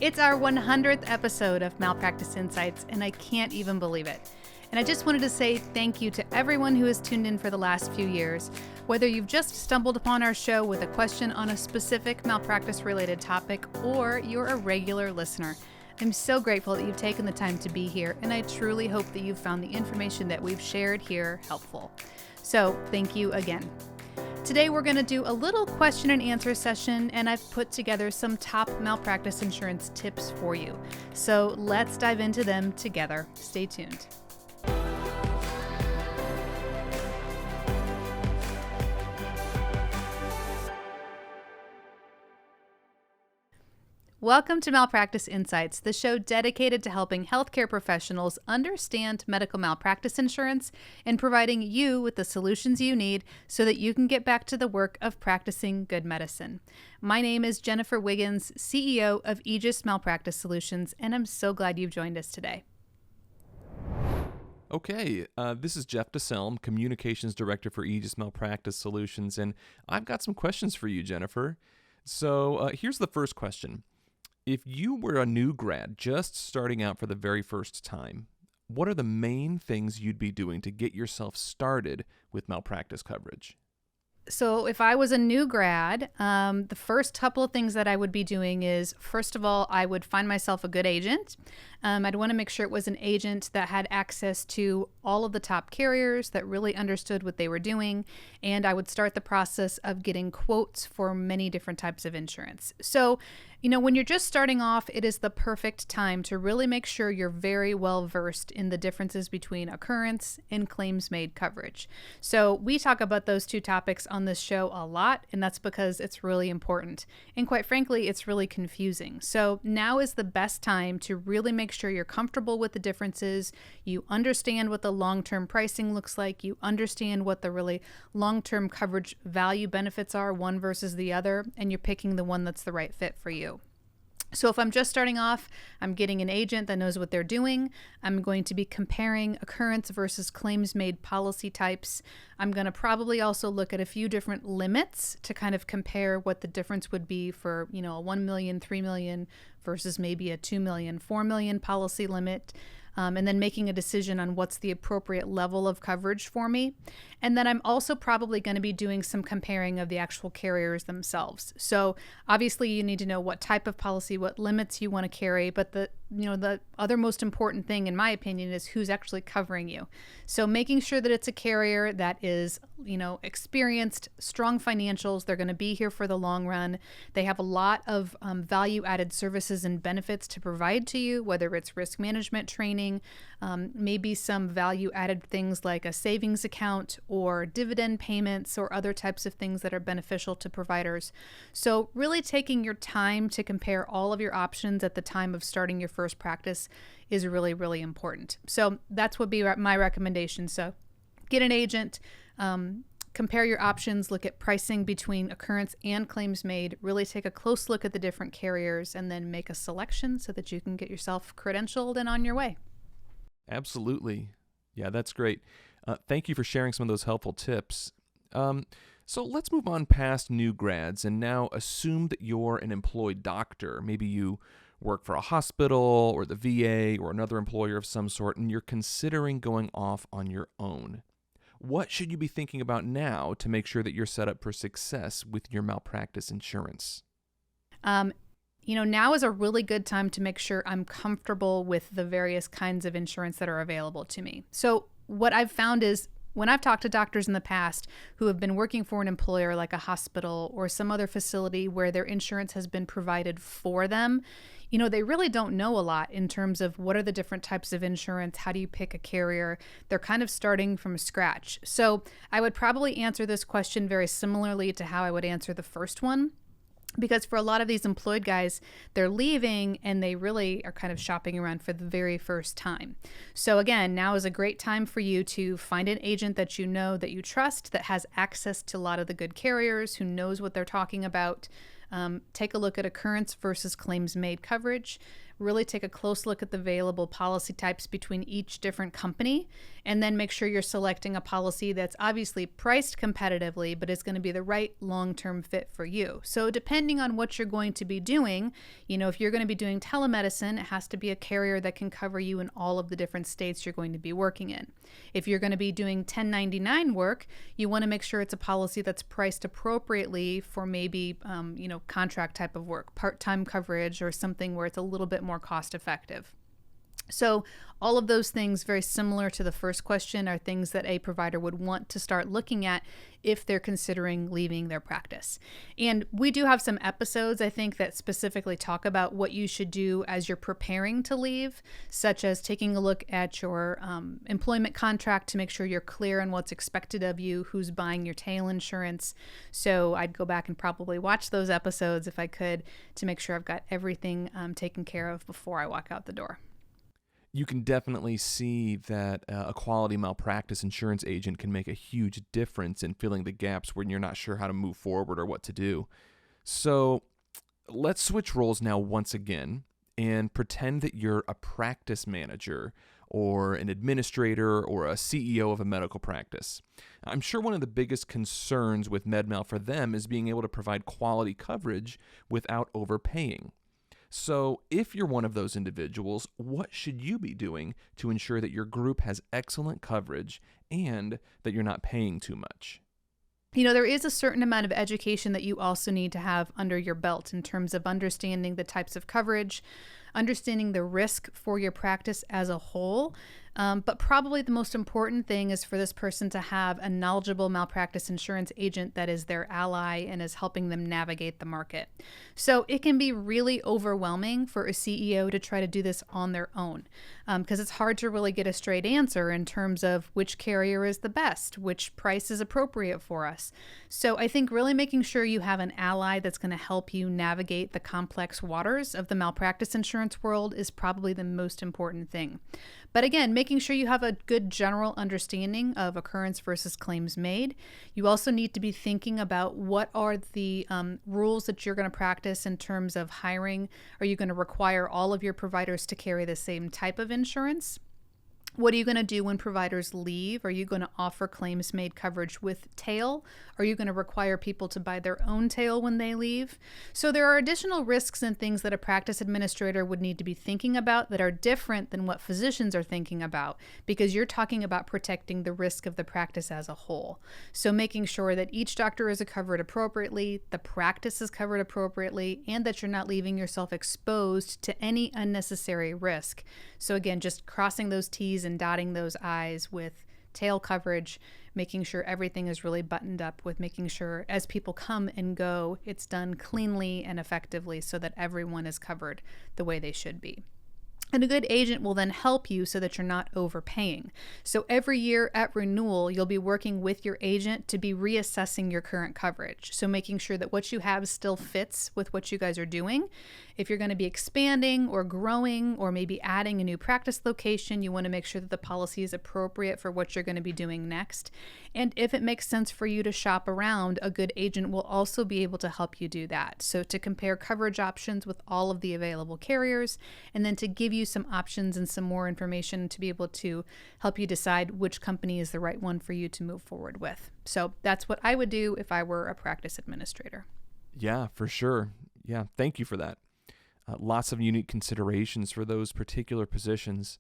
It's our 100th episode of Malpractice Insights, and I can't even believe it. And I just wanted to say thank you to everyone who has tuned in for the last few years. Whether you've just stumbled upon our show with a question on a specific malpractice-related topic, or you're a regular listener, I'm so grateful that you've taken the time to be here, and I truly hope that you've found the information that we've shared here helpful. So, thank you again. Today we're going to do a little question and answer session, and I've put together some top malpractice insurance tips for you. So let's dive into them together. Stay tuned. Welcome to Malpractice Insights, the show dedicated to helping healthcare professionals understand medical malpractice insurance and providing you with the solutions you need so that you can get back to the work of practicing good medicine. My name is Jennifer Wiggins, CEO of Aegis Malpractice Solutions, and I'm so glad you've joined us today. Okay, this is Jeff DeSelm, Communications Director for Aegis Malpractice Solutions, and I've got some questions for you, Jennifer. So here's the first question. If you were a new grad just starting out for the very first time, what are the main things you'd be doing to get yourself started with malpractice coverage? So if I was a new grad, the first couple of things that I would be doing is, first of all, I would find myself a good agent. I'd want to make sure it was an agent that had access to all of the top carriers, that really understood what they were doing, and I would start the process of getting quotes for many different types of insurance. So, when you're just starting off, it is the perfect time to really make sure you're very well versed in the differences between occurrence and claims-made coverage. So we talk about those two topics on this show a lot, and that's because it's really important. And quite frankly, it's really confusing. So now is the best time to really make sure you're comfortable with the differences, you understand what the long-term pricing looks like, you understand what the really long-term coverage value benefits are, one versus the other, and you're picking the one that's the right fit for you. So if I'm just starting off, I'm getting an agent that knows what they're doing. I'm going to be comparing occurrence versus claims-made policy types. I'm going to probably also look at a few different limits to kind of compare what the difference would be for, a 1 million, 3 million versus maybe a 2 million, 4 million policy limit. And then making a decision on what's the appropriate level of coverage for me. And then I'm also probably going to be doing some comparing of the actual carriers themselves. So obviously you need to know what type of policy, what limits you want to carry, but the other most important thing, in my opinion, is who's actually covering you. So making sure that it's a carrier that is, experienced, strong financials. They're going to be here for the long run. They have a lot of value-added services and benefits to provide to you, whether it's risk management training, maybe some value-added things like a savings account or dividend payments or other types of things that are beneficial to providers. So really taking your time to compare all of your options at the time of starting your first practice is really, really important. So that's what would be my recommendation. So get an agent, compare your options, look at pricing between occurrence and claims made, really take a close look at the different carriers, and then make a selection so that you can get yourself credentialed and on your way. Absolutely. Yeah, that's great. Thank you for sharing some of those helpful tips. So let's move on past new grads and now assume that you're an employed doctor. Maybe you work for a hospital or the VA or another employer of some sort, and you're considering going off on your own. What should you be thinking about now to make sure that you're set up for success with your malpractice insurance? Now is a really good time to make sure I'm comfortable with the various kinds of insurance that are available to me. So what I've found is when I've talked to doctors in the past who have been working for an employer like a hospital or some other facility where their insurance has been provided for them, they really don't know a lot in terms of what are the different types of insurance, how do you pick a carrier. They're kind of starting from scratch. So I would probably answer this question very similarly to how I would answer the first one. Because for a lot of these employed guys, they're leaving and they really are kind of shopping around for the very first time. So again, now is a great time for you to find an agent that you know, that you trust, that has access to a lot of the good carriers, who knows what they're talking about. Take a look at occurrence versus claims made coverage. really take a close look at the available policy types between each different company, and then make sure you're selecting a policy that's obviously priced competitively, but is going to be the right long-term fit for you. So depending on what you're going to be doing, if you're going to be doing telemedicine, it has to be a carrier that can cover you in all of the different states you're going to be working in. If you're going to be doing 1099 work, you want to make sure it's a policy that's priced appropriately for maybe, contract type of work, part-time coverage, or something where it's a little bit more cost effective. So all of those things, very similar to the first question, are things that a provider would want to start looking at if they're considering leaving their practice. And we do have some episodes, I think, that specifically talk about what you should do as you're preparing to leave, such as taking a look at your employment contract to make sure you're clear on what's expected of you, who's buying your tail insurance. So I'd go back and probably watch those episodes if I could, to make sure I've got everything taken care of before I walk out the door. You can definitely see that a quality malpractice insurance agent can make a huge difference in filling the gaps when you're not sure how to move forward or what to do. So let's switch roles now once again and pretend that you're a practice manager or an administrator or a CEO of a medical practice. I'm sure one of the biggest concerns with MedMal for them is being able to provide quality coverage without overpaying. So if you're one of those individuals, what should you be doing to ensure that your group has excellent coverage and that you're not paying too much? There is a certain amount of education that you also need to have under your belt in terms of understanding the types of coverage, understanding the risk for your practice as a whole. But probably the most important thing is for this person to have a knowledgeable malpractice insurance agent that is their ally and is helping them navigate the market. So it can be really overwhelming for a CEO to try to do this on their own, because it's hard to really get a straight answer in terms of which carrier is the best, which price is appropriate for us. So I think really making sure you have an ally that's going to help you navigate the complex waters of the malpractice insurance world is probably the most important thing. But again, making sure you have a good general understanding of occurrence versus claims made. You also need to be thinking about what are the rules that you're going to practice in terms of hiring. Are you going to require all of your providers to carry the same type of insurance? What are you going to do when providers leave? Are you going to offer claims made coverage with tail? Are you going to require people to buy their own tail when they leave? So there are additional risks and things that a practice administrator would need to be thinking about that are different than what physicians are thinking about, because you're talking about protecting the risk of the practice as a whole. So making sure that each doctor is covered appropriately, the practice is covered appropriately, and that you're not leaving yourself exposed to any unnecessary risk. So again, just crossing those T's and dotting those I's with tail coverage, making sure everything is really buttoned up, with making sure as people come and go, it's done cleanly and effectively so that everyone is covered the way they should be. And a good agent will then help you so that you're not overpaying. So every year at renewal, you'll be working with your agent to be reassessing your current coverage. So making sure that what you have still fits with what you guys are doing. If you're going to be expanding or growing or maybe adding a new practice location, you want to make sure that the policy is appropriate for what you're going to be doing next. And if it makes sense for you to shop around, a good agent will also be able to help you do that. So to compare coverage options with all of the available carriers, and then to give you some options and some more information to be able to help you decide which company is the right one for you to move forward with. So that's what I would do if I were a practice administrator. Yeah, for sure. Yeah, thank you for that. Lots of unique considerations for those particular positions.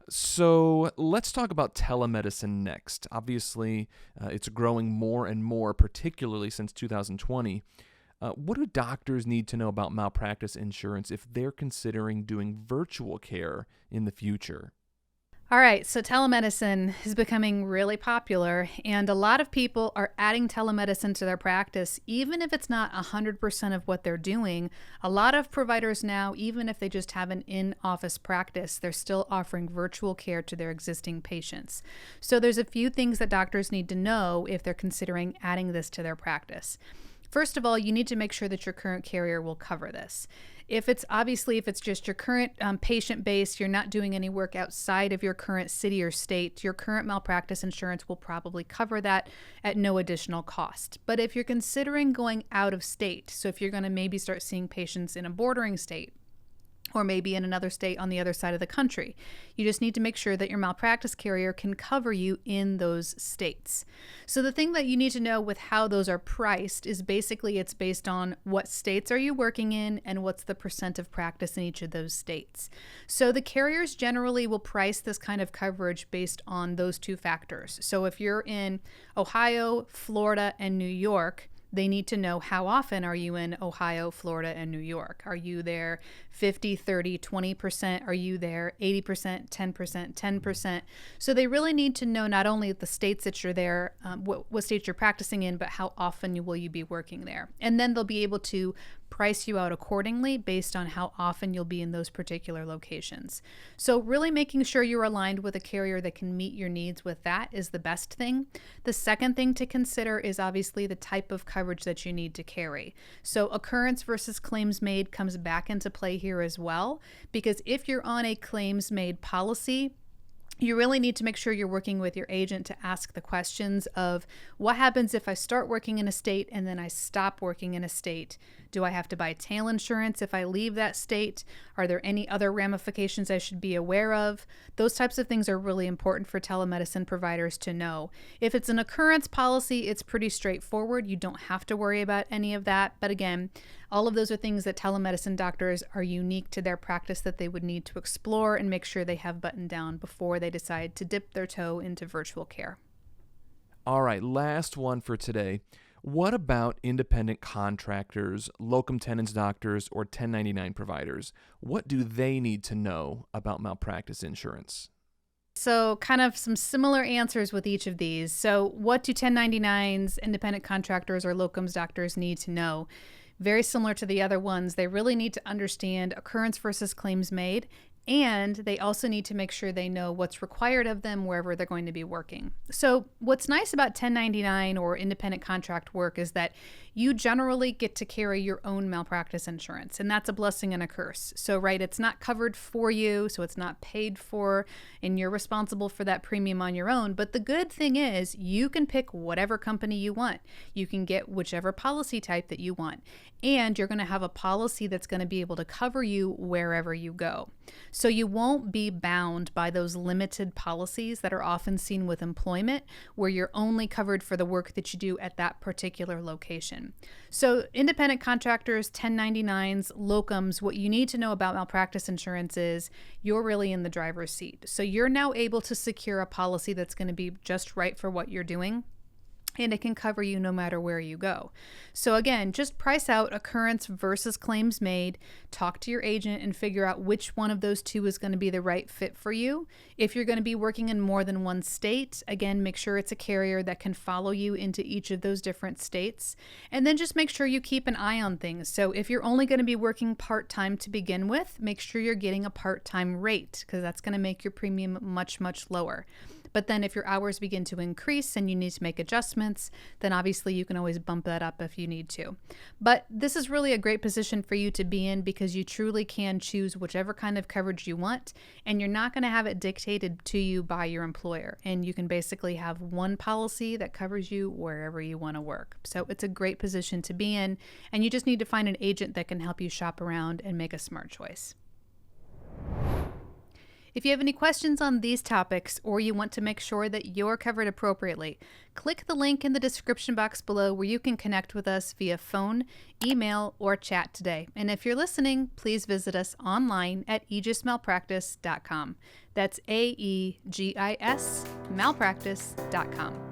So let's talk about telemedicine next. Obviously, it's growing more and more, particularly since 2020. What do doctors need to know about malpractice insurance if they're considering doing virtual care in the future? All right, so telemedicine is becoming really popular, and a lot of people are adding telemedicine to their practice, even if it's not 100% of what they're doing. A lot of providers now, even if they just have an in-office practice, they're still offering virtual care to their existing patients. So there's a few things that doctors need to know if they're considering adding this to their practice. First of all, you need to make sure that your current carrier will cover this. If it's just your current patient base, you're not doing any work outside of your current city or state, your current malpractice insurance will probably cover that at no additional cost. But if you're considering going out of state, so if you're going to maybe start seeing patients in a bordering state, or maybe in another state on the other side of the country. You just need to make sure that your malpractice carrier can cover you in those states. So the thing that you need to know with how those are priced is basically it's based on what states are you working in and what's the percent of practice in each of those states. So the carriers generally will price this kind of coverage based on those two factors. So if you're in Ohio, Florida, and New York, they need to know how often are you in Ohio, Florida, and New York. Are you there 50, 30, 20%? Are you there 80%, 10%, 10%? So they really need to know not only the states that you're there, what states you're practicing in, but how often will you be working there. And then they'll be able to price you out accordingly based on how often you'll be in those particular locations. So really making sure you're aligned with a carrier that can meet your needs with that is the best thing. The second thing to consider is obviously the type of coverage that you need to carry. So occurrence versus claims made comes back into play here as well, because if you're on a claims made policy, you really need to make sure you're working with your agent to ask the questions of what happens if I start working in a state and then I stop working in a state? Do I have to buy tail insurance if I leave that state? Are there any other ramifications I should be aware of? Those types of things are really important for telemedicine providers to know. If it's an occurrence policy, it's pretty straightforward. You don't have to worry about any of that. But again, all of those are things that telemedicine doctors are unique to their practice that they would need to explore and make sure they have buttoned down before they decide to dip their toe into virtual care. All right, last one for today. What about independent contractors, locum tenens doctors, or 1099 providers? What do they need to know about malpractice insurance? So kind of some similar answers with each of these. So what do 1099s, independent contractors, or locums doctors need to know? Very similar to the other ones, they really need to understand occurrence versus claims made, and they also need to make sure they know what's required of them wherever they're going to be working. So what's nice about 1099 or independent contract work is that you generally get to carry your own malpractice insurance, and that's a blessing and a curse. So, right, it's not covered for you, so it's not paid for, and you're responsible for that premium on your own. But the good thing is you can pick whatever company you want. You can get whichever policy type that you want, and you're going to have a policy that's going to be able to cover you wherever you go. So you won't be bound by those limited policies that are often seen with employment, where you're only covered for the work that you do at that particular location. So independent contractors, 1099s, locums, what you need to know about malpractice insurance is you're really in the driver's seat. So you're now able to secure a policy that's going to be just right for what you're doing, and it can cover you no matter where you go. So again, just price out occurrence versus claims made, talk to your agent and figure out which one of those two is going to be the right fit for you. If you're going to be working in more than one state, again, make sure it's a carrier that can follow you into each of those different states. And then just make sure you keep an eye on things. So if you're only going to be working part-time to begin with, make sure you're getting a part-time rate, because that's going to make your premium much, much lower. But then if your hours begin to increase and you need to make adjustments, then obviously you can always bump that up if you need to. But this is really a great position for you to be in, because you truly can choose whichever kind of coverage you want, and you're not going to have it dictated to you by your employer. And you can basically have one policy that covers you wherever you want to work. So it's a great position to be in, and you just need to find an agent that can help you shop around and make a smart choice. If you have any questions on these topics, or you want to make sure that you're covered appropriately, click the link in the description box below where you can connect with us via phone, email, or chat today. And if you're listening, please visit us online at aegismalpractice.com. That's AEGIS malpractice.com.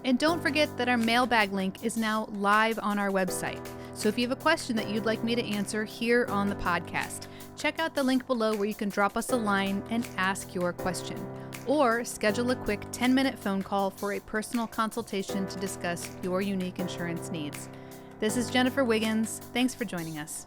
And don't forget that our mailbag link is now live on our website. So if you have a question that you'd like me to answer here on the podcast, check out the link below where you can drop us a line and ask your question, or schedule a quick 10-minute phone call for a personal consultation to discuss your unique insurance needs. This is Jennifer Wiggins. Thanks for joining us.